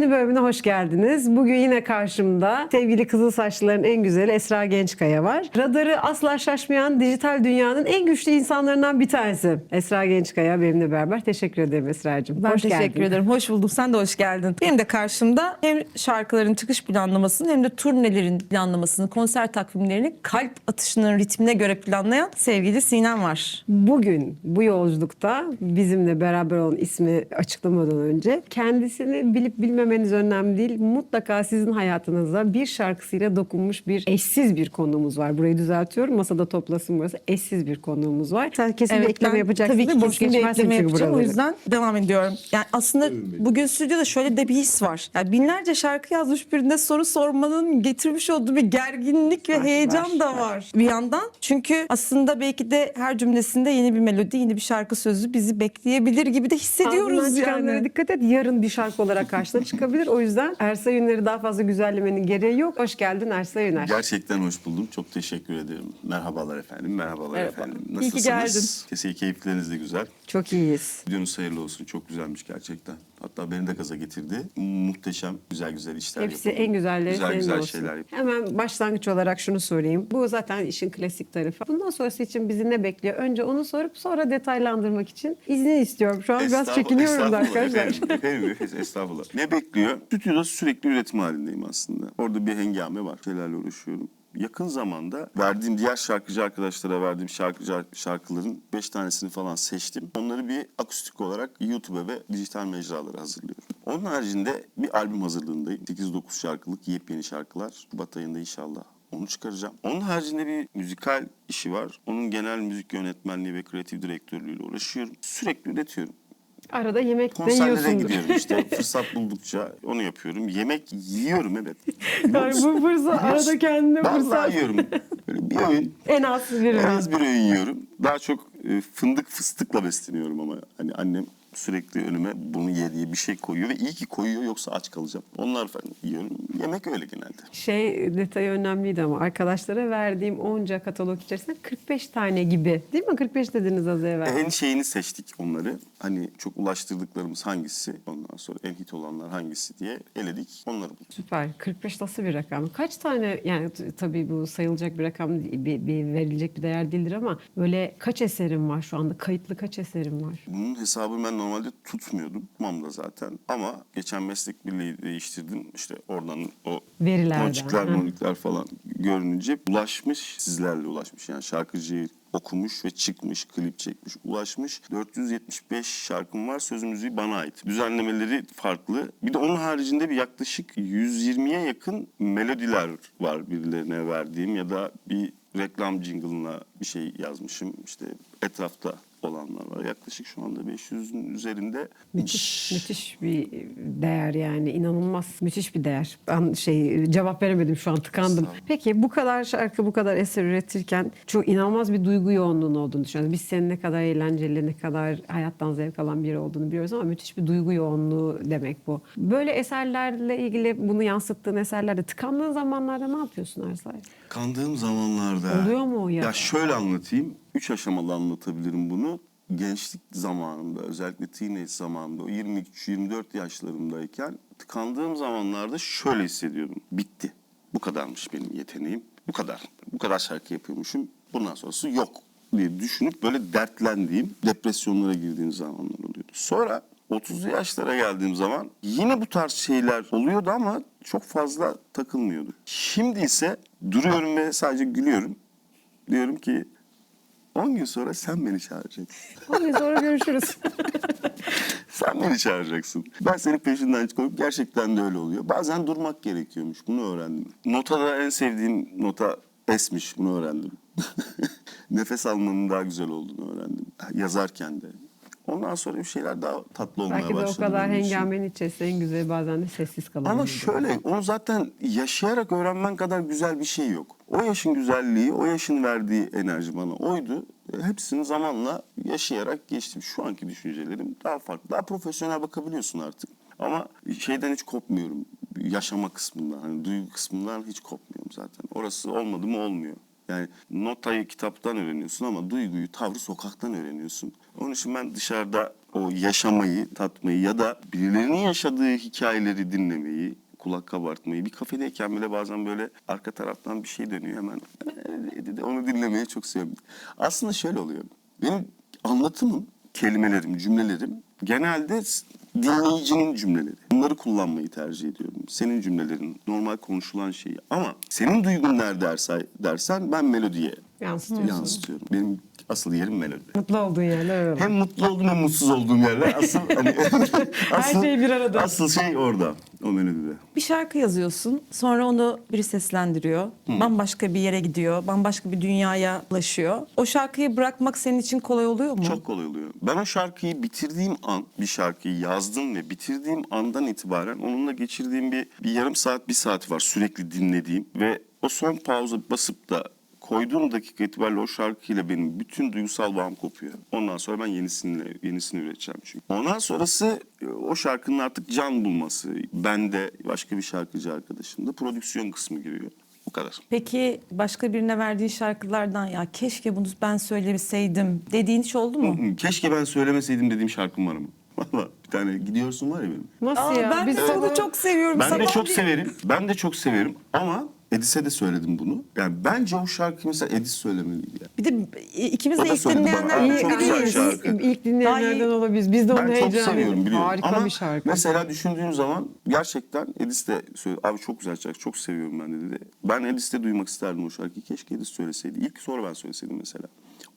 yeni bölümüne hoş geldiniz. Bugün yine karşımda sevgili kızıl saçlıların en güzeli Esra Gençkaya var. Radarı asla şaşmayan dijital dünyanın en güçlü insanlarından bir tanesi. Esra Gençkaya benimle beraber. Teşekkür ederim Esra'cığım. Ben Hoş teşekkür geldin. ederim. Hoş bulduk. Sen de hoş geldin. Benim de karşımda hem şarkıların çıkış planlamasını hem de turnelerin planlamasını, konser takvimlerini kalp atışının ritmine göre planlayan sevgili Sinem var. Bugün bu yolculukta bizimle beraber olan ismi açıklamadan önce kendisini bilip bilmemeniz önemli değil. Mutlaka sizin hayatınıza bir şarkısıyla dokunmuş bir eşsiz bir konuğumuz var. Burayı düzeltiyorum. Masada toplasın burası. Eşsiz bir konuğumuz var. Sen kesin bir ekleme ben yapacaksın. tabii ki Boş kesin bir geçmezsin ekleme çünkü yapacağım. O buraları. yüzden devam ediyorum. Yani aslında bugün stüdyoda şöyle de bir his var. Yani binlerce şarkı yazmış birine soru sormanın getirmiş olduğu bir gerginlik ve heyecan da var bir yandan. Çünkü aslında belki de her cümlesinde yeni bir melodi, yeni bir şarkı sözü bizi bekleyebilir gibi de hissediyoruz Ağzından çıkanlara yani. dikkat et. Yarın bir şarkı olarak karşına çıkabilir. O yüzden Ersay Üner'i daha fazla güzellemenin gereği yok. Hoş geldin Ersay Üner. Gerçekten hoş buldum. Çok teşekkür ederim. Merhabalar efendim. Merhabalar Merhaba. efendim. İyi ki Nasılsınız? geldin. Kesin keyifleriniz de güzel. Çok iyiyiz. Videonuz hayırlı olsun. Çok güzelmiş gerçekten. Hatta beni de gaza getirdi. Muhteşem, güzel işler Hepsi yapalım. en güzelleri Güzel senin olsun. şeyler yapalım. Hemen başlangıç olarak şunu sorayım. Bu zaten işin klasik tarafı. Bundan sonrası için bizi ne bekliyor? Önce onu sorup sonra detaylandırmak için izni istiyorum. Şu an biraz çekiniyorum da arkadaşlar. Efendim, estağfurullah. Ne bekliyor? Stüdyoda sürekli üretim halindeyim aslında. Orada bir hengame var. Şeylerle uğraşıyorum. Yakın zamanda verdiğim diğer şarkıcı arkadaşlara verdiğim şarkıların 5 tanesini falan seçtim. Onları bir akustik olarak YouTube'a ve dijital mecralara hazırlıyorum. Onun haricinde bir albüm hazırlığındayım. 8-9 şarkılık yepyeni şarkılar. Şubat ayında inşallah onu çıkaracağım. Onun haricinde bir müzikal işi var. Onun genel müzik yönetmenliği ve kreatif direktörlüğüyle uğraşıyorum. Sürekli üretiyorum. Arada yemek de Konserlere yiyorsundur. gidiyorum işte. Fırsat buldukça onu yapıyorum. Yemek yiyorum evet. Yani bu fırsat, arada kendine Vallahi fırsat. yiyorum. Böyle bir öğün, En az bir en öğün. az bir öğün yiyorum. Daha çok fındık fıstıkla besleniyorum ama hani annem sürekli önüme bunu ye diye bir şey koyuyor ve iyi ki koyuyor yoksa aç kalacağım. Onlar falan yiyorum. Yemek öyle genelde. Detayı önemliydi ama arkadaşlara verdiğim onca katalog içerisinde 45 tane gibi. Değil mi? 45 dediniz az evvel. En şeyini seçtik onları. Hani çok ulaştırdıklarımız hangisi, ondan sonra en hit olanlar hangisi diye eledik. Onları bulduk. Süper. 45 nasıl bir rakam? Kaç tane yani tabii bu sayılacak bir rakam değil, bir verilecek bir değer değildir ama böyle kaç eserim var şu anda? Kayıtlı kaç eserim var? Bunun hesabını ben normalde tutmuyordum. Tutmam da zaten. Ama geçen meslek birliği değiştirdim. İşte oradan o Verilerden. ponçikler, Hı. monikler falan görününce ulaşmış. Sizlerle ulaşmış. Yani şarkıcıyı okumuş ve çıkmış, klip çekmiş, ulaşmış. 475 şarkım var. Söz müziği bana ait. Düzenlemeleri farklı. Bir de onun haricinde bir yaklaşık 120'ye yakın melodiler var birilerine verdiğim ya da bir reklam jingle'ına bir şey yazmışım. İşte etrafta olanlar var. Yaklaşık şu anda 500'ün üzerinde. Müthiş bir değer yani inanılmaz müthiş bir değer. Ben cevap veremedim şu an tıkandım. Peki bu kadar şarkı bu kadar eser üretirken çok inanılmaz bir duygu yoğunluğun olduğunu düşünüyoruz. Biz senin ne kadar eğlenceli ne kadar hayattan zevk alan biri olduğunu biliyoruz ama müthiş bir duygu yoğunluğu demek bu. Böyle eserlerle ilgili bunu yansıttığın eserlerde tıkandığın zamanlarda ne yapıyorsun Ersay? Kandığım zamanlarda... Oluyor mu o ya? Ya şöyle anlatayım. 3 aşamalı anlatabilirim bunu. Gençlik zamanımda, özellikle teenage zamanında, o 23-24 yaşlarımdayken tıkandığım zamanlarda şöyle hissediyordum. Bitti. Bu kadarmış benim yeteneğim. Bu kadar. Bu kadar şarkı yapıyormuşum. Bundan sonrası yok diye düşünüp böyle dertlendiğim, depresyonlara girdiğim zamanlar oluyordu. Sonra 30'lu yaşlara geldiğim zaman yine bu tarz şeyler oluyordu ama çok fazla takılmıyordum. Şimdi ise duruyorum ve sadece gülüyorum. Diyorum ki 10 gün sonra sen beni çağıracaksın. 10 gün sonra görüşürüz. Sen beni çağıracaksın. Ben senin peşinden çıkıyorum. Gerçekten de öyle oluyor. Bazen durmak gerekiyormuş. Bunu öğrendim. Notada en sevdiğim nota esmiş. Bunu öğrendim. Nefes almanın daha güzel olduğunu öğrendim. Yazarken de. Ondan sonra bir şeyler daha tatlı olmaya Belki de başladı. o kadar benim için. hengamenin içerisinde en güzeli bazen de sessiz kalın. Ama şöyle, onu zaten yaşayarak öğrenmen kadar güzel bir şey yok. O yaşın güzelliği, o yaşın verdiği enerji bana oydu. Hepsini zamanla yaşayarak geçtim. Şu anki düşüncelerim daha farklı. Daha profesyonel bakabiliyorsun artık. Ama şeyden hiç kopmuyorum. Yaşama kısmından, hani duygu kısmından hiç kopmuyorum zaten. Orası olmadı mı olmuyor. Yani notayı kitaptan öğreniyorsun ama duyguyu, tavrı sokaktan öğreniyorsun. Onun için ben dışarıda o yaşamayı, tatmayı ya da birilerinin yaşadığı hikayeleri dinlemeyi, kulak kabartmayı. Bir kafedeyken bile bazen böyle arka taraftan bir şey dönüyor hemen. Onu dinlemeyi çok seviyorum. Aslında şöyle oluyor. Benim anlatımım, kelimelerim, cümlelerim genelde dinleyicinin cümleleri. Bunları kullanmayı tercih ediyorum. Senin cümlelerin, normal konuşulan şeyi. Ama senin duygun nerede dersen ben melodiye yansıtıyorum. Benim asıl yerim melodi. Mutlu olduğun yerler öyle. Hem mutlu olduğum hem mutsuz olduğum yerler asıl hani Her şey bir arada. Asıl şey orada, o melodide. Bir şarkı yazıyorsun, sonra onu biri seslendiriyor. Bambaşka bir yere gidiyor, bambaşka bir dünyaya ulaşıyor. O şarkıyı bırakmak senin için kolay oluyor mu? Çok kolay oluyor. Ben o şarkıyı bitirdiğim an, bir şarkıyı yazdım ve bitirdiğim andan itibaren onunla geçirdiğim bir yarım saat, bir saat var sürekli dinlediğim ve o son pauza basıp da koyduğum dakika itibariyle o şarkıyla benim bütün duygusal bağım kopuyor. Ondan sonra ben yenisini üreteceğim çünkü. Ondan sonrası o şarkının artık can bulması. Bende, başka bir şarkıcı arkadaşımda prodüksiyon kısmı giriyor. Bu kadar. Peki başka birine verdiğin şarkılardan ya keşke bunu ben söylemeseydim dediğin hiç oldu mu? Keşke ben söylemeseydim dediğim şarkım var mı? Valla bir tane gidiyorsun var ya benim. Nasıl ya? Ben Biz de onu çok seviyorum. Ben de Sabah çok bir- severim. Ben de çok severim ama Edis'e de söyledim bunu. Yani bence o şarkıyı mesela Edis söylemeliydi yani. Bir de ikimiz O de da ilk söyledi bana. dinleyenlerden Çok güzel biriyiz. şarkı. İlk dinleyenlerden Daha iyi. olabiliriz. Biz de onun Ben çok heyecanıyla. seviyorum biliyorum. Harika Ama bir şarkı. mesela düşündüğüm zaman gerçekten Edis de söyledi. Abi çok güzel şarkı, çok seviyorum ben dedi. Ben Edis'te duymak isterdim o şarkıyı. Keşke Edis söyleseydi. İlk sonra ben söyleseydim mesela.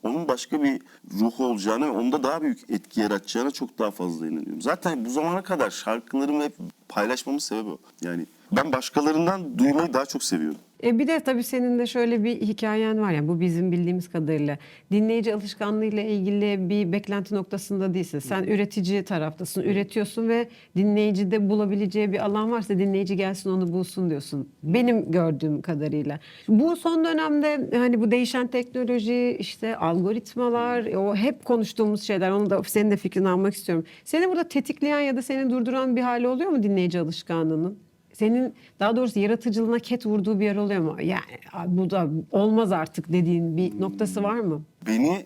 Onun başka bir ruhu olacağını ve onda daha büyük etki yaratacağına çok daha fazla inanıyorum. Zaten bu zamana kadar şarkılarımı hep paylaşmamın sebebi o. Yani ben başkalarından duymayı daha çok seviyorum. Bir de tabii senin de şöyle bir hikayen var ya, bu bizim bildiğimiz kadarıyla. Dinleyici alışkanlığıyla ilgili bir beklenti noktasında değilsin. Sen üretici taraftasın, üretiyorsun ve dinleyicide bulabileceği bir alan varsa dinleyici gelsin onu bulsun diyorsun. Benim gördüğüm kadarıyla. Bu son dönemde hani bu değişen teknoloji, işte algoritmalar, o hep konuştuğumuz şeyler. Onu da senin de fikrini almak istiyorum. Seni burada tetikleyen ya da seni durduran bir hali oluyor mu dinleyici alışkanlığının? Senin daha doğrusu yaratıcılığına ket vurduğu bir yer oluyor mu? Yani bu da olmaz artık dediğin bir noktası var mı? Beni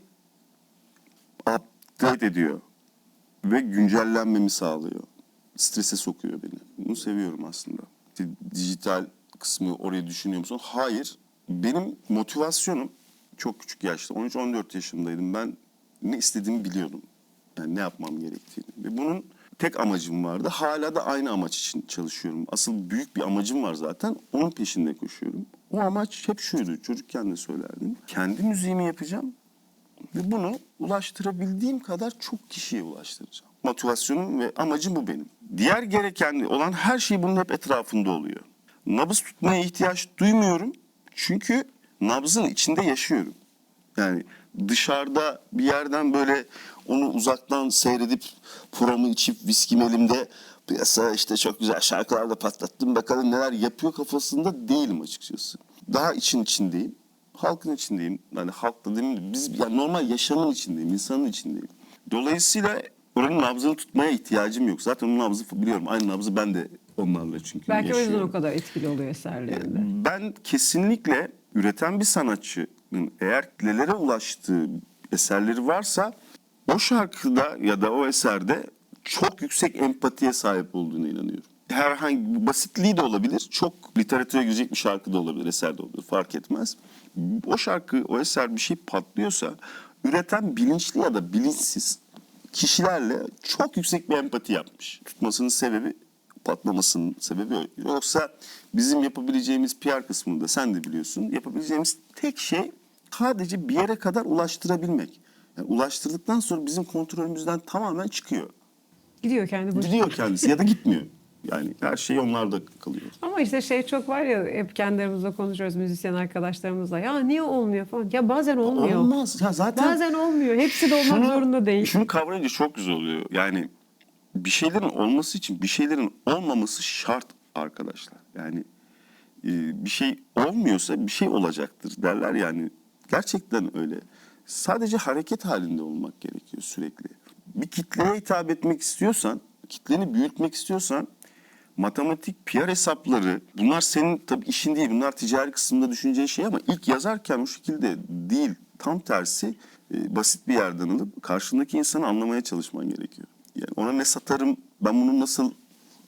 update ediyor ve güncellenmemi sağlıyor. Strese sokuyor beni. Bunu seviyorum aslında. İşte dijital kısmı orayı düşünüyor musun? Hayır. Benim motivasyonum çok küçük yaşta. 13-14 yaşındaydım. Ben ne istediğimi biliyordum. Yani ne yapmam gerektiğini. Ve bunun tek amacım vardı. Hala da aynı amaç için çalışıyorum. Asıl büyük bir amacım var zaten. Onun peşinde koşuyorum. O amaç hep şuydu. Çocukken de söylerdim. Kendi müziğimi yapacağım. Ve bunu ulaştırabildiğim kadar çok kişiye ulaştıracağım. Motivasyonum ve amacım bu benim. Diğer gereken olan her şey bunun hep etrafında oluyor. Nabız tutmaya ihtiyaç duymuyorum. Çünkü nabzın içinde yaşıyorum. Yani dışarıda bir yerden böyle onu uzaktan seyredip puramı içip viskim elimde piyasa işte çok güzel şarkılarla patlattım bakalım neler yapıyor kafasında değilim açıkçası. Daha içindeyim. Halkın içindeyim. Yani halk da değil mi? Biz yani normal yaşamın içindeyim, insanın içindeyim. Dolayısıyla oranın nabzını tutmaya ihtiyacım yok. Zaten onun nabzı biliyorum. Aynı nabzı ben de onlarla çünkü Belki o yüzden yaşıyorum. o kadar etkili oluyor eserlerinde. Ben kesinlikle üreten bir sanatçının eğer kitlelere ulaştığı eserleri varsa o şarkıda ya da o eserde çok yüksek empatiye sahip olduğuna inanıyorum. Herhangi basitliği de olabilir, çok literatüre girecek bir şarkı da olabilir, eser de olabilir, fark etmez. O şarkı, o eser bir şey patlıyorsa üreten bilinçli ya da bilinçsiz kişilerle çok yüksek bir empati yapmış. Tutmasının sebebi, patlamasının sebebi o. Yoksa bizim yapabileceğimiz PR kısmında sen de biliyorsun, yapabileceğimiz tek şey sadece bir yere kadar ulaştırabilmek. Yani ulaştırdıktan sonra bizim kontrolümüzden tamamen çıkıyor. Gidiyor kendi başına. Gidiyor kendisi ya da gitmiyor. Yani her şey onlarda kalıyor. Ama işte şey çok var ya, hep kendi aramızda konuşuyoruz müzisyen arkadaşlarımızla. Ya niye olmuyor falan. Ya bazen olmuyor. Olmaz. Ya zaten Bazen olmuyor. Hepsi de olmak zorunda değil. Şunu kavrayınca çok güzel oluyor. Yani bir şeylerin olması için bir şeylerin olmaması şart arkadaşlar. Yani bir şey olmuyorsa bir şey olacaktır derler yani. Gerçekten öyle. Sadece hareket halinde olmak gerekiyor sürekli. Bir kitleye hitap etmek istiyorsan, kitleni büyütmek istiyorsan matematik, PR hesapları bunlar senin tabii işin değil. Bunlar ticari kısmında düşüneceğin şey ama ilk yazarken o şekilde değil. Tam tersi basit bir yerden alıp karşındaki insanı anlamaya çalışman gerekiyor. Yani ona ne satarım, ben bunu nasıl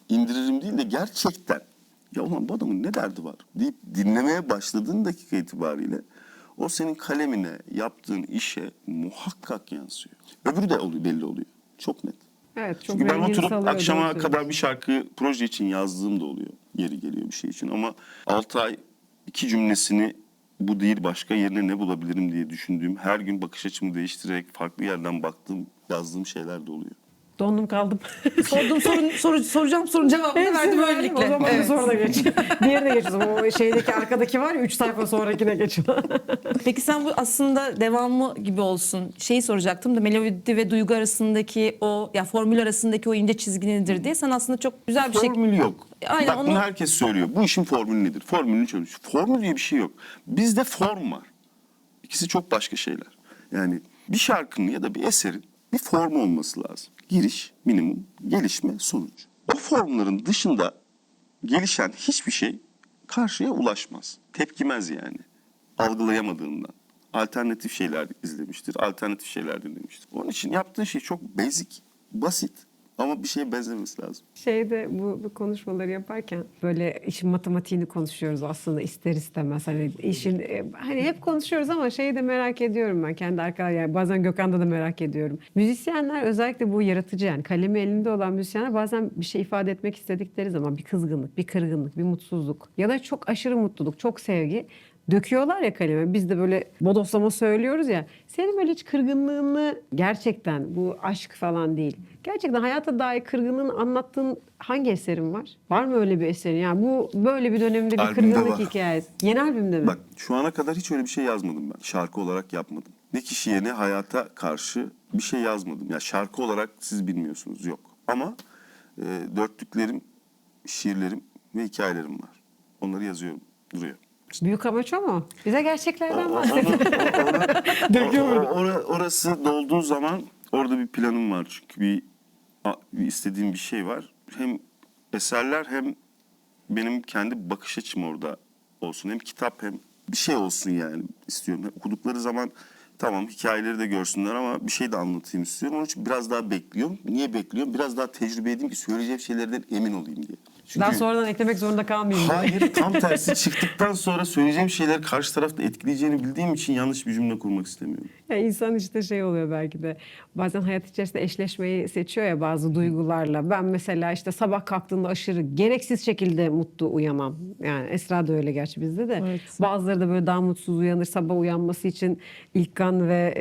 indiririm değil de gerçekten ya ulan bu adamın ne derdi var deyip dinlemeye başladığın dakika itibariyle o senin kalemine, yaptığın işe muhakkak yansıyor. Öbürü de oluyor, belli oluyor. Çok net. Evet, çok Çünkü ben rengini oturup salıyor, akşama doğru kadar bir şarkı proje için yazdığım da oluyor. Yeri geliyor bir şey için ama 6 ay 2 cümlesini bu değil başka yerine ne bulabilirim diye düşündüğüm, her gün bakış açımı değiştirerek farklı yerden baktığım, yazdığım şeyler de oluyor. Dondum kaldım. Soracağım sorunun cevabını verdim öylelikle. O zaman Evet. sonra geç. Diğerine geç. O şeydeki arkadaki var ya 3 sayfa sonrakine geç. Peki sen bu aslında devamı gibi olsun. Şeyi soracaktım da melodi ve duygu arasındaki o ya formül arasındaki o ince çizgi nedir diye sen aslında çok güzel bir şey. Formül yok. Aynen, Bak onu- bunu herkes söylüyor. Bu işin formülü nedir? Formülünü çözmüş. Formül diye bir şey yok. Bizde form var. İkisi çok başka şeyler. Yani bir şarkının ya da bir eserin bir formu olması lazım. Giriş, minimum, gelişme, sonuç. O formların dışında gelişen hiçbir şey karşıya ulaşmaz. Tepkimez yani. Algılayamadığından. Alternatif şeyler izlemiştir, alternatif şeyler dinlemiştir. Onun için yaptığı şey çok basic, basit ama bir şeye benzemesi lazım. Şeyde bu konuşmaları yaparken böyle işin matematiğini konuşuyoruz aslında ister istemez. Hani işin hani hep konuşuyoruz ama şeyi de merak ediyorum ben kendi yani bazen Gökhan'da da merak ediyorum. Müzisyenler özellikle bu yaratıcı yani kalemi elinde olan müzisyenler bazen bir şey ifade etmek istedikleri zaman bir kızgınlık, bir kırgınlık, bir mutsuzluk ya da çok aşırı mutluluk, çok sevgi döküyorlar ya kaleme. Biz de böyle bodoslama söylüyoruz ya. Senin böyle hiç kırgınlığını gerçekten bu aşk falan değil. Gerçekten hayata dair kırgınlığını anlattığın hangi eserin var? Var mı öyle bir eserin? Yani bu böyle bir dönemde bir Albümde kırgınlık var. hikayesi. Yeni albümde mi? Bak şu ana kadar hiç öyle bir şey yazmadım ben. Şarkı olarak yapmadım. Ne kişiye ne hayata karşı bir şey yazmadım. Ya şarkı olarak siz bilmiyorsunuz yok. Ama dörtlüklerim, şiirlerim ve hikayelerim var. Onları yazıyorum. Duruyor. Büyük amaç o mu? Bize gerçeklerden bahset. Orası dolduğu zaman orada bir planım var. Çünkü bir istediğim bir şey var. Hem eserler hem benim kendi bakış açım orada olsun. Hem kitap hem bir şey olsun yani istiyorum. Okudukları zaman tamam hikayeleri de görsünler ama bir şey de anlatayım istiyorum. Onun için biraz daha bekliyorum. Niye bekliyorum? Biraz daha tecrübe edeyim ki söyleyeceğim şeylerden emin olayım diye. Çünkü Daha sonradan eklemek zorunda kalmayayım. diye. hayır tam tersi çıktıktan sonra söyleyeceğim şeyler karşı tarafta etkileyeceğini bildiğim için yanlış bir cümle kurmak istemiyorum. Ya insan işte şey oluyor belki de bazen hayat içerisinde eşleşmeyi seçiyor ya bazı duygularla. Ben mesela işte sabah kalktığında aşırı gereksiz şekilde mutlu uyanmam. Yani Esra da öyle gerçi bizde de. Evet. Bazıları da böyle daha mutsuz uyanır sabah uyanması için İlkan ve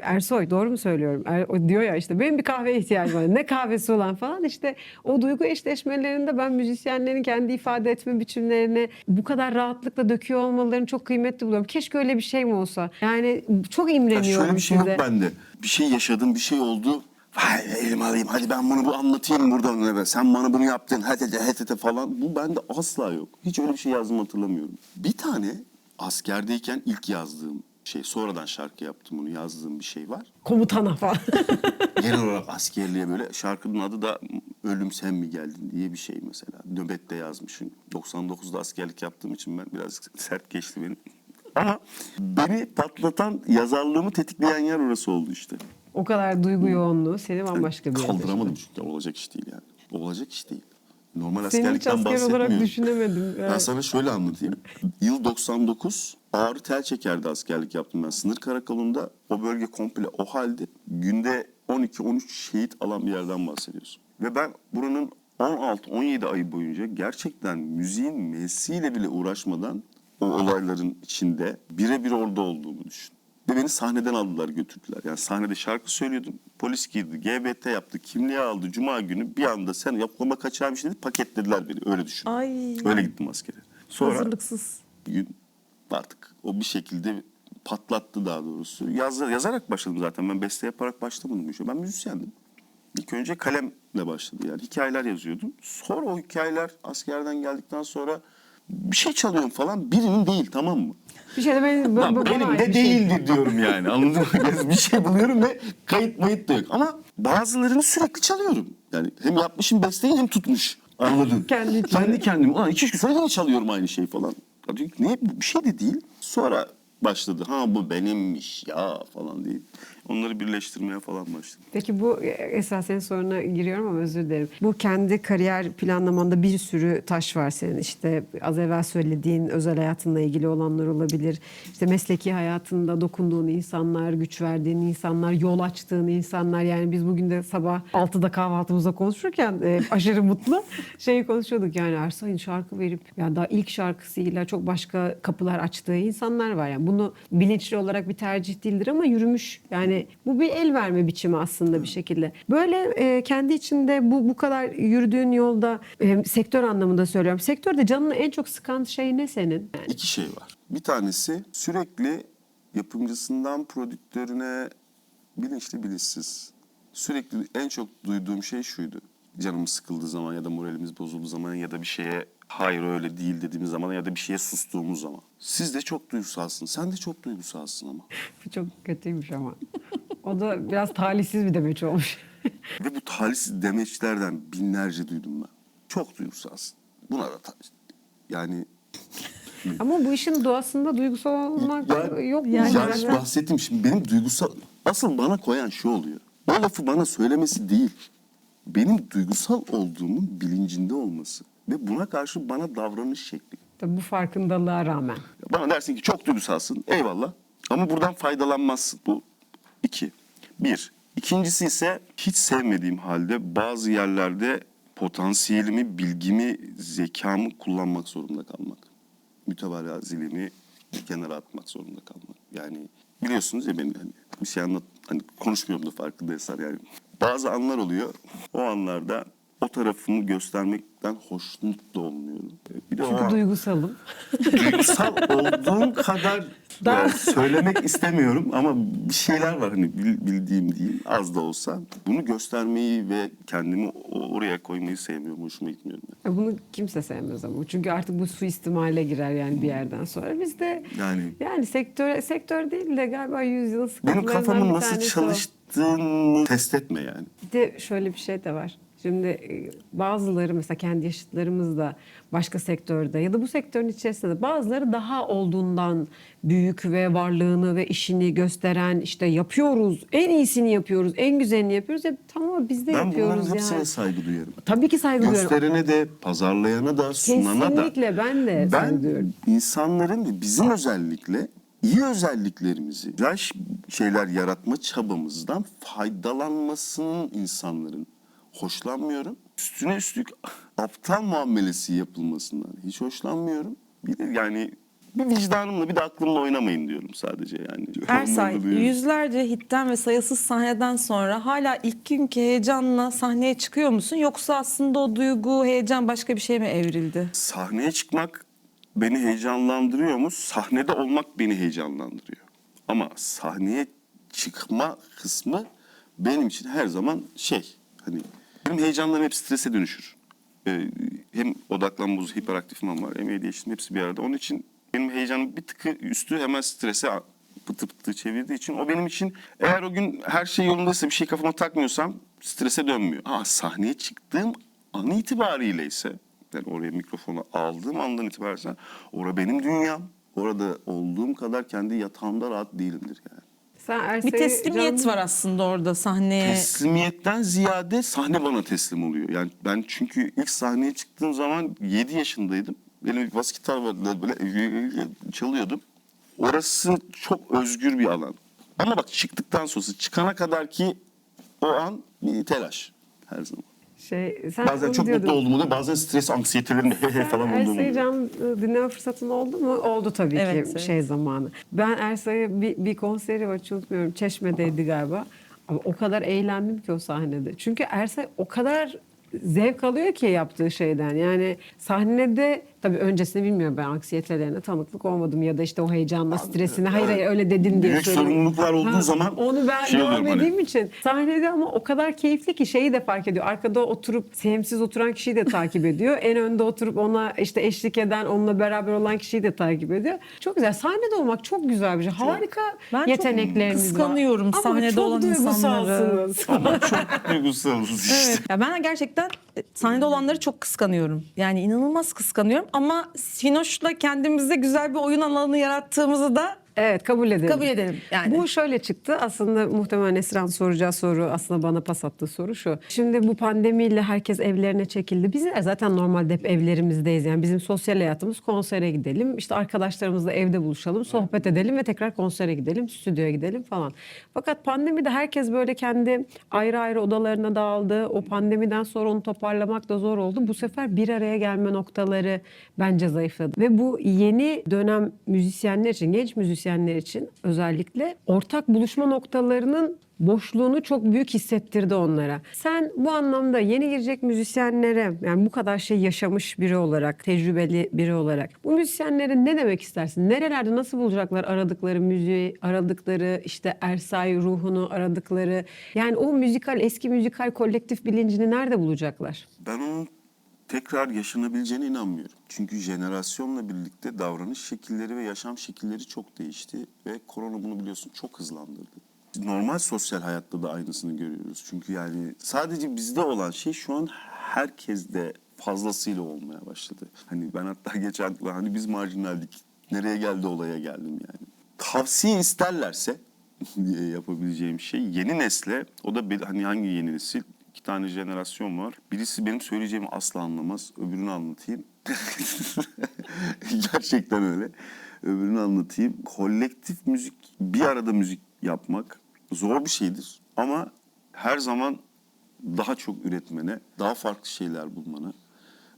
Ersoy doğru mu söylüyorum? O diyor ya işte benim bir kahveye ihtiyacım var. Ne kahvesi olan falan işte o duygu eşleşmelerinde ben müzisyenlerin kendi ifade etme biçimlerini bu kadar rahatlıkla döküyor olmalarını çok kıymetli buluyorum. Keşke öyle bir şey mi olsa? Yani çok Ya imreniyorum şöyle bir şey size. yok bende. Bir şey yaşadım, bir şey oldu. Vay elimi alayım, hadi ben bunu anlatayım buradan eve. Sen bana bunu yaptın, hadi falan. Bu bende asla yok. Hiç öyle bir şey yazdığımı hatırlamıyorum. Bir tane askerdeyken ilk yazdığım şey, sonradan şarkı yaptım bunu yazdığım bir şey var. Komutana falan. Genel olarak askerliğe böyle şarkının adı da Ölüm Sen Mi Geldin diye bir şey mesela. Nöbette yazmışım. 99'da askerlik yaptığım için ben biraz sert geçti benim. Ama beni patlatan, yazarlığımı tetikleyen yer orası oldu işte. O kadar duygu yoğunluğu seni bambaşka bir yere Kaldıramadım çünkü olacak iş değil yani. Olacak iş değil. Normal Seni hiç askerlikten asker bahsetmiyorum. olarak düşünemedim. Ben Evet. sana şöyle anlatayım. Yıl 99 Ağrı Telçeker'de askerlik yaptım ben. Sınır karakolunda o bölge komple o halde. Günde 12-13 şehit alan bir yerden bahsediyorsun. Ve ben buranın 16-17 ayı boyunca gerçekten müziğin mesiyle bile uğraşmadan o olayların içinde birebir orada olduğumu düşün. Ve beni sahneden aldılar götürdüler. Yani sahnede şarkı söylüyordum. Polis girdi, GBT yaptı, kimliği aldı. Cuma günü bir anda sen yoklama kaçağıymış dedi paketlediler beni. Öyle düşün. Ay. Öyle gittim askere. Sonra Hazırlıksız. bir gün artık o bir şekilde patlattı daha doğrusu. Yazarak başladım zaten. Ben beste yaparak başlamadım bu işe. Ben müzisyendim. İlk önce kalemle başladı yani. Hikayeler yazıyordum. Sonra o hikayeler askerden geldikten sonra bir şey çalıyorum falan. Birinin değil tamam mı? Bir şey de Lan bana ait benim de bir şey. değildir diyorum yani anladın mı? Bir şey buluyorum ve kayıt da yok. Ama bazılarını sürekli çalıyorum. Yani hem yapmışım besteyi hem tutmuş. Anladın? Kendi içine. Kendi kendime. Ulan 2-3 gün sonra yine çalıyorum aynı şeyi falan. Ya diyor ki, ne bir şey de değil. Sonra başladı. Ha bu benimmiş ya falan diye. Onları birleştirmeye falan başladım. Peki bu esas senin soruna giriyorum ama özür dilerim. Bu kendi kariyer planlamanda bir sürü taş var senin. İşte az evvel söylediğin özel hayatınla ilgili olanlar olabilir. İşte mesleki hayatında dokunduğun insanlar, güç verdiğin insanlar, yol açtığın insanlar. Yani biz bugün de sabah 6'da kahvaltımızda konuşurken aşırı mutlu şeyi konuşuyorduk. Yani Ersay'ın şarkı verip yani daha ilk şarkısıyla çok başka kapılar açtığı insanlar var. Yani bunu bilinçli olarak bir tercih değildir ama yürümüş. Yani bu bir el verme biçimi aslında bir şekilde. Böyle kendi içinde bu kadar yürüdüğün yolda sektör anlamında söylüyorum. Sektörde canını en çok sıkan şey ne senin? Yani. İki şey var. Bir tanesi sürekli yapımcısından prodüktörüne bilinçli bilinçsiz. Sürekli en çok duyduğum şey şuydu. Canımız sıkıldığı zaman ya da moralimiz bozulduğu zaman ya da bir şeye hayır öyle değil dediğimiz zaman ya da bir şeye sustuğumuz zaman. Siz de çok duygusalsın. Sen de çok duygusalsın ama. Bu çok kötüymüş ama. O da biraz talihsiz bir demeç olmuş. Ve bu talihsiz demeçlerden binlerce duydum ben. Çok duygusalsın. Buna da yani Ama bu işin doğasında duygusal olmak yok mu? Yani yani bahsettiğim şimdi benim duygusal asıl bana koyan şu oluyor. O lafı bana söylemesi değil. Benim duygusal olduğumun bilincinde olması ve buna karşı bana davranış şekli. Tabii bu farkındalığa rağmen. Bana dersin ki çok duygusalsın. Eyvallah. Ama buradan faydalanmazsın. Bu iki. Bir. İkincisi ise hiç sevmediğim halde bazı yerlerde potansiyelimi, bilgimi, zekamı kullanmak zorunda kalmak. Mütevaziliğimi bir kenara atmak zorunda kalmak. Yani biliyorsunuz ya benim hani bir şey konuşmuyorum da farkındaysan yani. Bazı anlar oluyor. O anlarda o tarafımı göstermekten hoşnut da olmuyorum. Bir de Çünkü duygusalım. duygusal olduğum kadar söylemek istemiyorum ama bir şeyler var hani bildiğim değil az da olsa. Bunu göstermeyi ve kendimi oraya koymayı sevmiyorum, hoşuma gitmiyor. Bunu kimse sevmez ama. Çünkü artık bu suistimale girer yani bir yerden sonra. Biz de yani sektör değil de galiba yüzyılın Benim sıkıntılarından kafamın bir nasıl tanesi o. çalıştığını test etme yani. Bir de şöyle bir şey de var. Şimdi bazıları mesela kendi yaşıtlarımız da başka sektörde ya da bu sektörün içerisinde de bazıları daha olduğundan büyük ve varlığını ve işini gösteren işte yapıyoruz, en iyisini yapıyoruz, en güzelini yapıyoruz. Tamam biz de Ben yapıyoruz bunların hepsine yani. saygı duyuyorum. Tabii ki saygı duyuyorum. Gösterene de, pazarlayana da, sunana da. Kesinlikle ben de saygı duyuyorum. İnsanların ve bizim özellikle iyi özelliklerimizi, güzel şeyler yaratma çabamızdan faydalanmasının insanların hoşlanmıyorum. Üstüne üstlük aptal muamelesi yapılmasından hiç hoşlanmıyorum. Bir de yani bir vicdanımla bir de aklımla oynamayın diyorum sadece yani. Ersay, Onları duyuyorum. yüzlerce hitten ve sayısız sahneden sonra hala ilk günkü heyecanla sahneye çıkıyor musun? Yoksa aslında o duygu, heyecan başka bir şeye mi evrildi? Sahneye çıkmak beni heyecanlandırıyor mu? Sahnede olmak beni heyecanlandırıyor. Ama sahneye çıkma kısmı benim için her zaman hani benim heyecanlarım hep strese dönüşür. Hem odaklanma bozuğu, hiperaktifim var, hem ADHD'm hepsi bir arada. Onun için benim heyecanım bir tıkı üstü hemen strese pıtı pıtı çevirdiği için o benim için eğer o gün her şey yolundaysa bir şey kafama takmıyorsam strese dönmüyor. Sahneye çıktığım an itibariyle ise yani oraya mikrofonu aldığım andan itibaren orada benim dünyam. Orada olduğum kadar kendi yatağımda rahat değilimdir yani. Sen Bir Ersay'ı teslimiyet var aslında orada sahneye. Teslimiyetten ziyade sahne bana teslim oluyor. Yani ben çünkü ilk sahneye çıktığım zaman 7 yaşındaydım. Benim bir bas gitar vardı böyle çalıyordum. Orası çok özgür bir alan. Ama bak çıktıktan sonra çıkana kadar ki o an bir telaş her zaman. sen Bazen onu çok diyordun. mutlu olduğumu da bazen stres anksiyetelerimle falan olduğumu. Ersay'ı canlı dinleme fırsatın oldu mu? Oldu tabii Evet, ki evet. zamanı. Ben Ersay'ı bir konseri var hiç unutmuyorum. Çeşme'deydi galiba. Ama o kadar eğlendim ki o sahnede. Çünkü Ersay o kadar zevk alıyor ki yaptığı şeyden. Yani sahnede tabii öncesini bilmiyorum ben anksiyetelerine tanıklık olmadım ya da işte o heyecanla stresine hayır öyle dedin diye Büyük söylüyorum. sorumluluklar olduğu zaman onu ben oluyorum görmediğim için sahnede ama o kadar keyifli ki şeyi de fark ediyor. Arkada oturup sevimsiz oturan kişiyi de takip ediyor. En önde oturup ona işte eşlik eden, onunla beraber olan kişiyi de takip ediyor. Çok güzel. Sahnede olmak çok güzel bir şey. Harika Ben çok yetenekleriniz var. kıskanıyorum Ama sahnede çok olan insanları. Çok duygusalız işte. Evet. Ya ben gerçekten sahnede olanları çok kıskanıyorum. Yani inanılmaz kıskanıyorum ama Sinoş'la kendimize güzel bir oyun alanı yarattığımızı da Evet, kabul edelim. Kabul edelim yani. Bu şöyle çıktı. Aslında muhtemelen Esra'nın soracağı soru, aslında bana pas attığı soru şu. Şimdi bu pandemiyle herkes evlerine çekildi. Biz de zaten normalde hep evlerimizdeyiz. Yani bizim sosyal hayatımız konsere gidelim, işte arkadaşlarımızla evde buluşalım, sohbet edelim ve tekrar konsere gidelim, stüdyoya gidelim falan. Fakat pandemide herkes böyle kendi ayrı ayrı odalarına dağıldı. O pandemiden sonra onu toparlamak da zor oldu. Bu sefer bir araya gelme noktaları bence zayıfladı. Ve bu yeni dönem müzisyenler için, genç müzisyenler için özellikle ortak buluşma noktalarının boşluğunu çok büyük hissettirdi onlara. Sen bu anlamda yeni girecek müzisyenlere, yani bu kadar şey yaşamış biri olarak, tecrübeli biri olarak bu müzisyenlere ne demek istersin? Nerelerde nasıl bulacaklar aradıkları müziği, aradıkları işte ersai ruhunu, aradıkları, yani o müzikal, eski müzikal kolektif bilincini nerede bulacaklar? Ben onun tekrar yaşanabileceğine inanmıyorum. Çünkü jenerasyonla birlikte davranış şekilleri ve yaşam şekilleri çok değişti ve korona bunu biliyorsun çok hızlandırdı. Normal sosyal hayatta da aynısını görüyoruz. Çünkü yani sadece bizde olan şey şu an herkeste fazlasıyla olmaya başladı. Hani ben hatta geçen hani biz marjinaldik. Nereye geldi olaya geldim yani. Tavsiye isterlerse diye yapabileceğim şey yeni nesle, o da hani hangi yeni nesil? 2 tane jenerasyon var. Birisi benim söyleyeceğimi asla anlamaz. Öbürünü anlatayım. Gerçekten öyle. Öbürünü anlatayım. Kolektif müzik, bir arada müzik yapmak zor bir şeydir. Ama her zaman daha çok üretmene, daha farklı şeyler bulmana,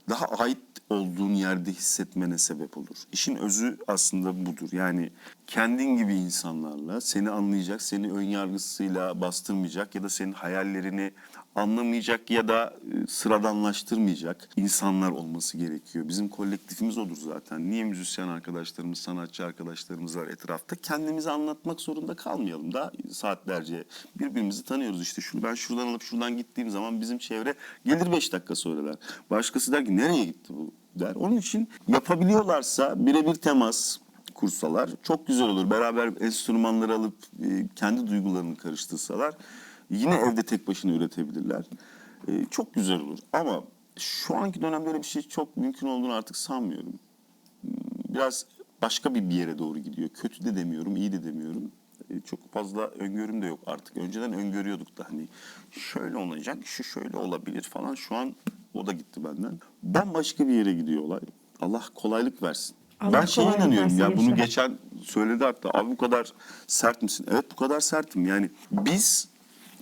daha ait olduğun yerde hissetmene sebep olur. İşin özü aslında budur. Yani kendin gibi insanlarla seni anlayacak, seni önyargısıyla bastırmayacak ya da senin hayallerini anlamayacak ya da sıradanlaştırmayacak insanlar olması gerekiyor. Bizim kolektifimiz odur zaten. Niye müzisyen arkadaşlarımız, sanatçı arkadaşlarımız var etrafta? Kendimizi anlatmak zorunda kalmayalım da saatlerce. Birbirimizi tanıyoruz işte. Ben şuradan alıp şuradan gittiğim zaman bizim çevre gelir 5 dakika sonra der. Başkası der ki nereye gitti bu der. Onun için yapabiliyorlarsa birebir temas kursalar çok güzel olur. Beraber enstrümanları alıp kendi duygularını karıştırsalar yine evde tek başına üretebilirler. Çok güzel olur. Ama şu anki dönemde öyle bir şey çok mümkün olduğunu artık sanmıyorum. Biraz başka bir yere doğru gidiyor. Kötü de demiyorum, iyi de demiyorum. Çok fazla öngörüm de yok artık. Önceden öngörüyorduk da hani şöyle olacak, şu şöyle olabilir falan. Şu an o da gitti benden. Bambaşka bir yere gidiyor olay. Allah kolaylık versin. Allah Ben şeye kolaylık inanıyorum versin ya, bunu gençler. geçen söyledi hatta, abi bu kadar sert misin? Evet, bu kadar sertim. Yani biz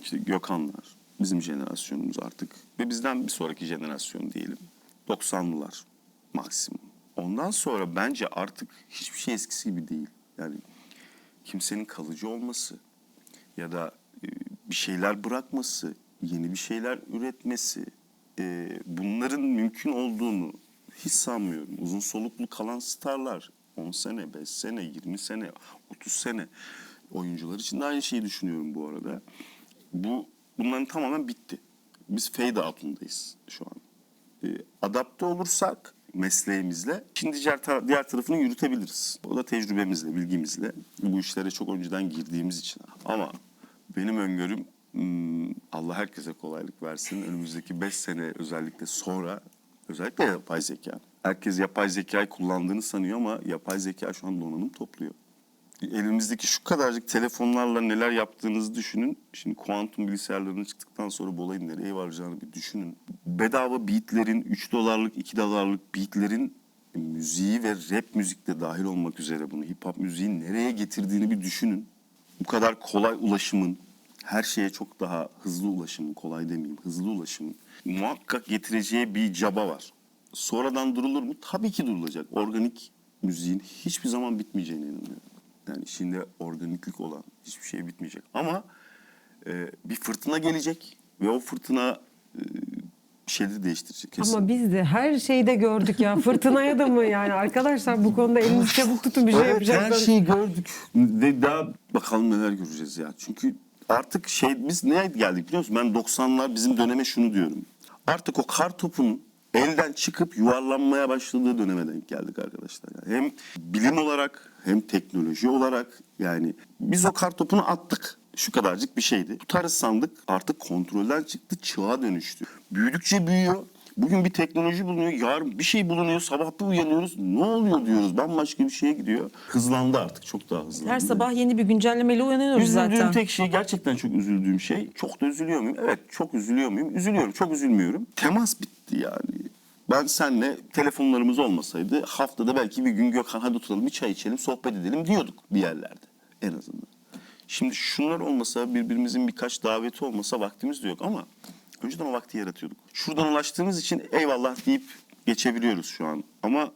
işte Gökhanlar, bizim jenerasyonumuz artık ve bizden bir sonraki jenerasyon diyelim. 90'lılar maksimum. Ondan sonra bence artık hiçbir şey eskisi gibi değil. Yani kimsenin kalıcı olması ya da bir şeyler bırakması, yeni bir şeyler üretmesi, bunların mümkün olduğunu hiç sanmıyorum. Uzun soluklu kalan starlar 10 sene, 5 sene, 20 sene, 30 sene oyuncular için de aynı şeyi düşünüyorum bu arada. Bunların tamamen bitti. Biz fade out'undayız şu an. Adapte olursak mesleğimizle şimdi diğer tarafını yürütebiliriz. O da tecrübemizle, bilgimizle. Bu işlere çok önceden girdiğimiz için. Ama benim öngörüm, Allah herkese kolaylık versin. Önümüzdeki 5 sene özellikle sonra, özellikle yapay zeka. Herkes yapay zekayı kullandığını sanıyor ama yapay zeka şu an donanım topluyor. Elimizdeki şu kadarcık telefonlarla neler yaptığınızı düşünün. Şimdi kuantum bilgisayarlarının çıktıktan sonra bu olayın nereye varacağını bir düşünün. Bedava beatlerin, 3 dolarlık, 2 dolarlık beatlerin müziği ve rap müzikte dahil olmak üzere bunu, hip hop müziğin nereye getirdiğini bir düşünün. Bu kadar kolay ulaşımın, her şeye çok daha hızlı ulaşımın, kolay demeyeyim, hızlı ulaşımın muhakkak getireceği bir caba var. Sonradan durulur mu? Tabii ki durulacak. Organik müziğin hiçbir zaman bitmeyeceğine inanıyorum. Yani içinde organiklik olan hiçbir şey bitmeyecek. Ama bir fırtına gelecek ve o fırtına bir şeyleri değiştirecek kesin. Ama biz de her şeyde gördük ya. Fırtınaya da mı yani? Arkadaşlar bu konuda elinizi çabuk tutun, bir şey Evet, yapacaklar. her şeyi gördük. Ve daha bakalım neler göreceğiz ya. Çünkü artık biz neye geldik biliyor musun? Ben 90'lar bizim döneme şunu diyorum. Artık o kar topunun elden çıkıp yuvarlanmaya başladığı döneme denk geldik arkadaşlar. Yani hem bilim olarak hem teknoloji olarak, yani biz o kar topunu attık. Şu kadarcık bir şeydi. Tutarız sandık, artık kontrolden çıktı, çığa dönüştü. Büyüdükçe büyüyor. Bugün bir teknoloji bulunuyor, yarın bir şey bulunuyor, sabah bir uyanıyoruz. Ne oluyor diyoruz, bambaşka bir şeye gidiyor. Hızlandı artık, çok daha hızlandı. Her sabah yeni bir güncellemeyle uyanıyoruz Üzüldüğüm zaten. tek şey, gerçekten çok üzüldüğüm şey. Çok da üzülüyor muyum? Evet, çok üzülüyor muyum? Üzülüyorum, çok üzülmüyorum. Temas bitti yani. Ben senle telefonlarımız olmasaydı haftada belki bir gün Gökhan hadi oturalım bir çay içelim, sohbet edelim diyorduk bir yerlerde en azından. Şimdi şunlar olmasa, birbirimizin birkaç daveti olmasa vaktimiz de yok ama önceden o vakti yaratıyorduk. Şuradan ulaştığımız için eyvallah deyip geçebiliyoruz şu an. Ama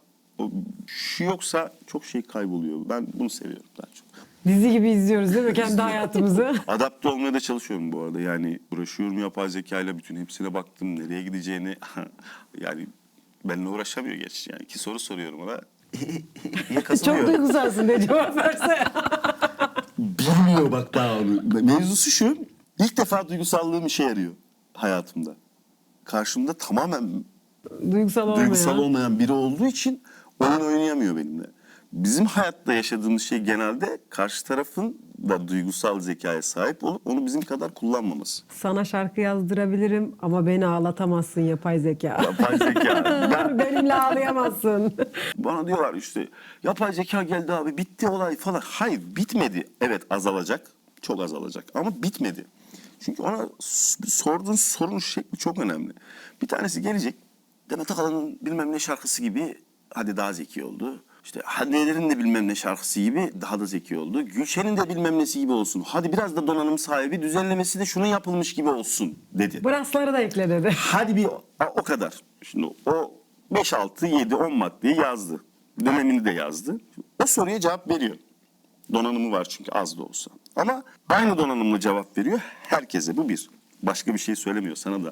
şu yoksa çok şey kayboluyor. Ben bunu seviyorum daha çok. Dizi gibi izliyoruz değil mi kendi hayatımızı? Adapte olmaya da çalışıyorum bu arada. Yani uğraşıyorum yapay zekayla, bütün hepsine baktım. Nereye gideceğini. Yani benimle uğraşamıyor geç. Yani 2 soru soruyorum ona. Niye kasılıyor? Çok duygusalsın diye cevap verse. Bilmiyor bak daha onu. Mevzusu şu. İlk defa duygusallığım işe yarıyor hayatımda. Karşımda tamamen duygusal olmayan biri olduğu için oyun oynayamıyor benimle. Bizim hayatta yaşadığımız şey genelde karşı tarafın da duygusal zekaya sahip olup onu bizim kadar kullanmaması. Sana şarkı yazdırabilirim ama beni ağlatamazsın yapay zeka. Yapay zeka. Benimle ağlayamazsın. Bana diyorlar işte yapay zeka geldi abi bitti olay falan. Hayır bitmedi. Evet azalacak. Çok azalacak ama bitmedi. Çünkü ona sorduğun sorunun şekli çok önemli. Bir tanesi gelecek. Demet Akalın'ın bilmem ne şarkısı gibi hadi daha zeki oldu. İşte Hande'lerin de bilmem ne şarkısı gibi daha da zeki oldu. Gülşen'in de bilmem nesi gibi olsun. Hadi biraz da donanım sahibi, düzenlemesi de şunun yapılmış gibi olsun dedi. Brassları da ekle dedi. Hadi bir o kadar. Şimdi o 5, 6, 7, 10 maddeyi yazdı. Dönemini de yazdı. O soruya cevap veriyor. Donanımı var çünkü az da olsa. Ama aynı donanımla cevap veriyor herkese. Bu bir. Başka bir şey söylemiyor. Sana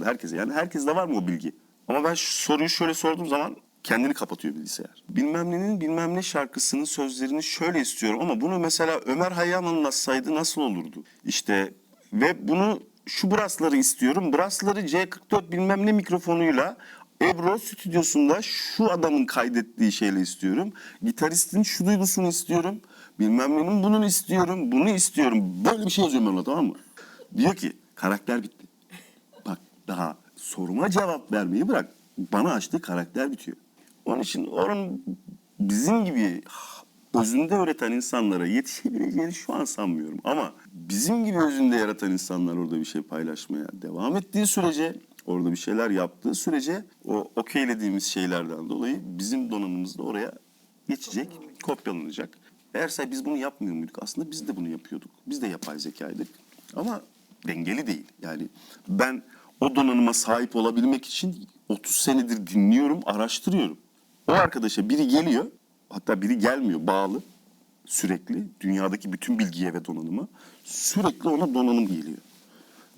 da herkese. Yani herkeste var mı o bilgi? Ama ben şu soruyu şöyle sorduğum zaman kendini kapatıyor bilgisayar. Bilmem nenin bilmem ne şarkısının sözlerini şöyle istiyorum ama bunu mesela Ömer Hayyam anlatsaydı nasıl olurdu? İşte ve bunu şu brassları istiyorum. Brassları C44 bilmem ne mikrofonuyla Ebro stüdyosunda şu adamın kaydettiği şeyle istiyorum. Gitaristin şu duygusunu istiyorum. Bilmem nenin bunu istiyorum. Bunu istiyorum. Böyle bir şey yazıyorum ben ona, tamam mı? Diyor ki karakter bitti. Bak daha soruma cevap vermeyi bırak. Bana açtığı karakter bitiyor. Onun için onun bizim gibi özünde öğreten insanlara yetişebileceğini şu an sanmıyorum. Ama bizim gibi özünde yaratan insanlar orada bir şey paylaşmaya devam ettiği sürece, orada bir şeyler yaptığı sürece o okeylediğimiz şeylerden dolayı bizim donanımımız da oraya geçecek, kopyalanacak. Eğer biz bunu yapmıyor muyduk? Aslında biz de bunu yapıyorduk. Biz de yapay zekaydık. Ama dengeli değil. Yani ben o donanıma sahip olabilmek için 30 senedir dinliyorum, araştırıyorum. O arkadaşa biri geliyor, hatta biri gelmiyor, bağlı sürekli. Dünyadaki bütün bilgiye ve donanıma sürekli ona donanım geliyor.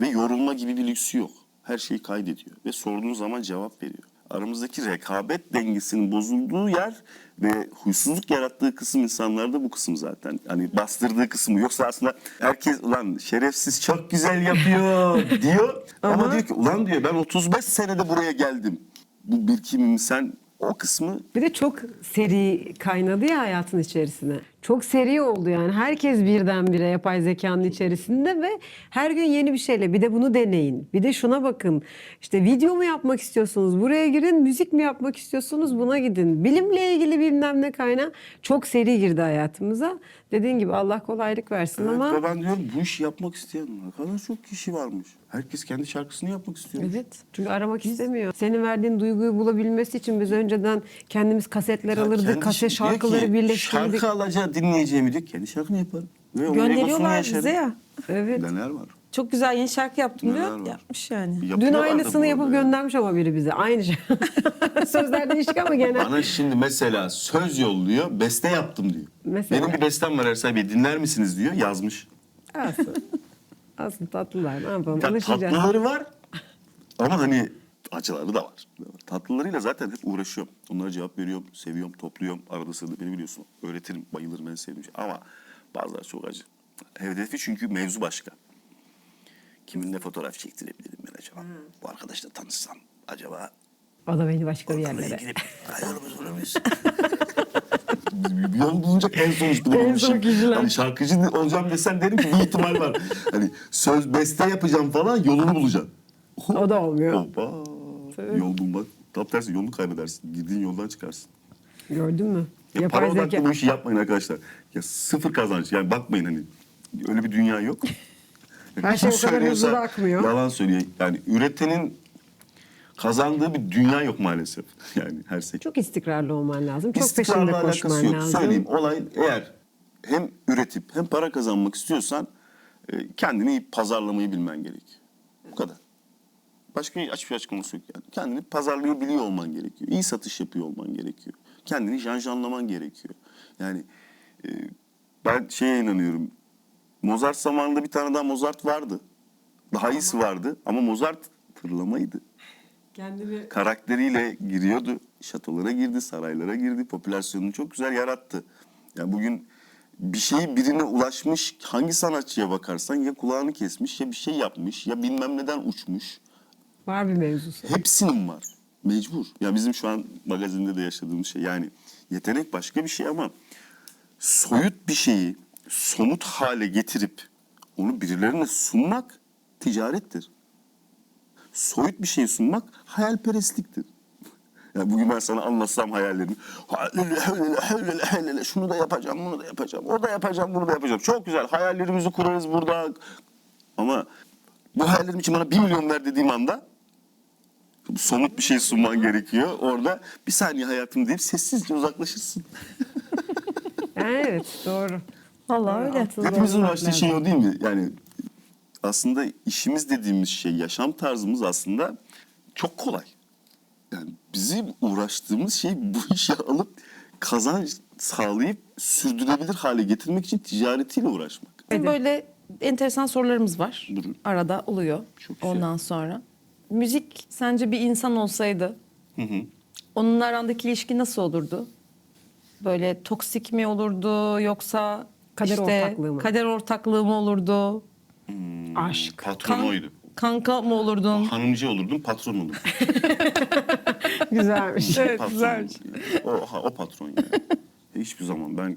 Ve yorulma gibi bir lüksü yok. Her şeyi kaydediyor ve sorduğun zaman cevap veriyor. Aramızdaki rekabet dengesinin bozulduğu yer ve huysuzluk yarattığı kısım insanlarda bu kısım zaten. Hani bastırdığı kısmı. Yoksa aslında herkes ulan şerefsiz çok güzel yapıyor diyor. Ama diyor ki ulan diyor ben 35 senede buraya geldim. Bu birikimim sen o kısmı. Bir de çok seri kaynadı ya hayatın içerisine. Çok seri oldu yani. Herkes birdenbire yapay zekanın içerisinde ve her gün yeni bir şeyle. Bir de bunu deneyin. Bir de şuna bakın. İşte video mu yapmak istiyorsunuz? Buraya girin. Müzik mi yapmak istiyorsunuz? Buna gidin. Bilimle ilgili bilmem ne kaynağı çok seri girdi hayatımıza. Dediğin gibi Allah kolaylık versin Evet, ama... ve ben diyorum bu işi yapmak isteyen ne kadar çok kişi varmış. Herkes kendi şarkısını yapmak istiyor. Evet. Çünkü aramak istemiyor. Senin verdiğin duyguyu bulabilmesi için biz önceden kendimiz kasetler alırdık. Kaset şarkıları birleştirdik. Şarkı alacağı dinleyeceğimi diyor. Kendi şarkını yaparım. Ve onun egosunu Gönderiyorlar yaşarım. bize ya. Evet. Neler var? Çok güzel yeni şarkı yaptım Neler diyor. var? Yapmış yani. Dün Yapıyorlar da aynısını bu yapıp arada ya. göndermiş ama biri bize. Aynı şey. Sözler değişik ama genel. Bana şimdi mesela söz yolluyor, beste yaptım diyor. Mesela? Benim bir bestem var Ersay Bey, dinler misiniz diyor, yazmış. Aslında tatlılar, ne yapalım, Ya, alışacağız. tatlıları var ama hani acıları da var. Tatlılarıyla zaten hep uğraşıyorum. Onlara cevap veriyorum, seviyorum, topluyorum. Arada sırada beni biliyorsun, öğretirim, bayılırım, en sevdiğim şey. Ama bazıları çok acı. Hedefi çünkü mevzu başka. Kiminle fotoğraf çektirebilirim ben acaba? Bu arkadaşla tanışsam acaba... O da beni başka bir Ortalığa yerlere. girip ayarımız olamayız. Bir yol bulunacak en son iş. Bir de En bu son işin- kişiler. Hani şarkıcı olacağım desen derim ki bir ihtimal var. Hani söz beste yapacağım falan yolunu bulacağım. O da olmuyor. Hoppa. Yol bulmak. Tam tersi yolunu kaybedersin. Girdiğin yoldan çıkarsın. Gördün mü? Ya para odaklı bu işi yapmayın arkadaşlar. Ya sıfır kazanç. Yani bakmayın hani öyle bir dünya yok. Her şey Kim o kadar hızlı söylüyorsa da akmıyor. Yalan söylüyor. Yani üretenin kazandığı bir dünya yok maalesef. Yani her sektör. Çok istikrarlı olman lazım. Çok İstikrarla peşinde alakası koşman yok. lazım. Söyleyeyim olay eğer hem üretip hem para kazanmak istiyorsan kendini iyi pazarlamayı bilmen gerekiyor. Bu kadar. Başka hiçbir şey açıklaması yok yani. Kendini pazarlayabiliyor olman gerekiyor. İyi satış yapıyor olman gerekiyor. Kendini janjanlaman gerekiyor. Yani ben şeye inanıyorum. Mozart zamanında bir tane daha Mozart vardı. Daha iyisi vardı ama Mozart tırlamaydı. Kendini Karakteriyle giriyordu. Şatolara girdi, saraylara girdi. Popülasyonunu çok güzel yarattı. Yani bugün bir şey birine ulaşmış, hangi sanatçıya bakarsan ya kulağını kesmiş, ya bir şey yapmış, ya bilmem neden uçmuş. var bir mevzusu. Hepsinin var. Mecbur. Ya bizim şu an magazinde de yaşadığımız şey. Yani yetenek başka bir şey ama soyut bir şeyi somut hale getirip onu birilerine sunmak ticarettir. Soyut bir şey sunmak hayalperestliktir. Yani bugün ben sana anlatsam hayallerimi. Şunu da yapacağım, bunu da yapacağım. O da yapacağım, bunu da yapacağım. Çok güzel. Hayallerimizi kurarız burada. Ama bu hayallerim için bana 1 milyon ver dediğim anda somut bir şey sunman gerekiyor. Orada bir saniye hayatım deyip sessizce uzaklaşırsın. Evet doğru. Vallahi öyle. Altında Hepimizin olmak uğraştığı lazım. şey o değil mi? Yani aslında işimiz dediğimiz şey, yaşam tarzımız aslında çok kolay. Yani bizim uğraştığımız şey bu işi alıp kazanç sağlayıp sürdürülebilir hale getirmek için ticaretiyle uğraşmak. Bizim böyle enteresan sorularımız var. Buyurun. Arada oluyor. Çok güzel. Ondan sonra. Müzik sence bir insan olsaydı onunla arandaki ilişki nasıl olurdu? Böyle toksik mi olurdu yoksa Kader işte ortaklığı mı? kader ortaklığı mı olurdu? Aşk. Patron oydu. Kanka mı olurdun? Hanımcı olurdum, patron olurdum. Güzelmiş. Patron. güzelmiş. O patron yani. Hiçbir zaman ben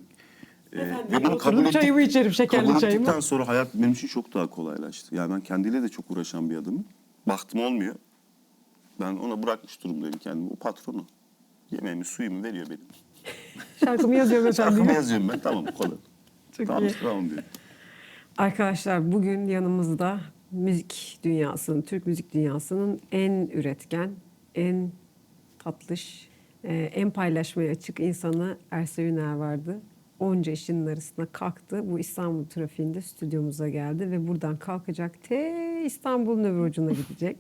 ve bunu kabul Oturup çayımı içerim, şekerli kabul çayımı. ettikten sonra hayat benim için çok daha kolaylaştı. Yani ben kendiyle de çok uğraşan bir adamım. Baktım olmuyor. Ben ona bırakmış durumdayım kendimi. O patronu. Yemeğimi, suyumu veriyor benim. Şarkımı yazıyorum Şarkımı efendim. yazıyorum ben. Tamam bu kadar. Çok Tamam, iyi. tamam diyor. Arkadaşlar bugün yanımızda müzik dünyasının, Türk müzik dünyasının en üretken, en tatlış, en paylaşmaya açık insanı Ersel Üner vardı. Onca işinin arasına kalktı. Bu İstanbul trafiğinde stüdyomuza geldi ve buradan kalkacak İstanbul'un öbür ucuna gidecek.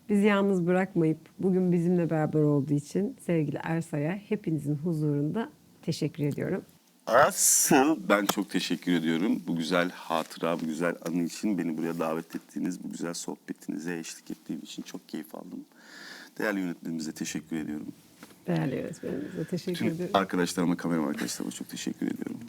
Bizi yalnız bırakmayıp bugün bizimle beraber olduğu için sevgili Ersay'a hepinizin huzurunda teşekkür ediyorum. Asıl ben çok teşekkür ediyorum. Bu güzel hatıra, bu güzel anı için beni buraya davet ettiğiniz, bu güzel sohbetinize eşlik ettiğim için çok keyif aldım. Değerli yönetmenimize teşekkür ediyorum. Değerli yönetmenimize teşekkür Tüm ediyorum. arkadaşlarıma, kameraman arkadaşlarıma çok teşekkür ediyorum.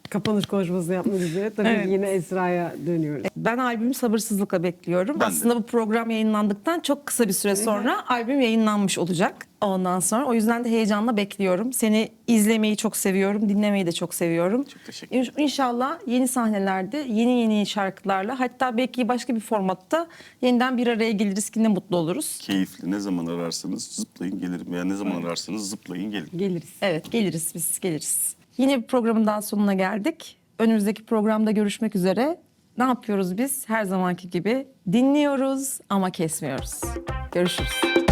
Kapanış konuşması yapmak üzere tabii Evet. yine Esra'ya dönüyoruz. Ben albümü sabırsızlıkla bekliyorum. Ben de. Aslında bu program yayınlandıktan çok kısa bir süre sonra albüm yayınlanmış olacak. Ondan sonra o yüzden de heyecanla bekliyorum. Seni izlemeyi çok seviyorum, dinlemeyi de çok seviyorum. Çok teşekkür ederim. İnşallah yeni sahnelerde, yeni şarkılarla, hatta belki başka bir formatta yeniden bir araya geliriz ki ne mutlu oluruz. Keyifli. Ne zaman ararsanız zıplayın gelirim. Veya ne zaman ararsanız zıplayın gelin. Geliriz. Evet, geliriz. Yine bir programın daha sonuna geldik. Önümüzdeki programda görüşmek üzere. Ne yapıyoruz biz? Her zamanki gibi dinliyoruz ama kesmiyoruz. Görüşürüz.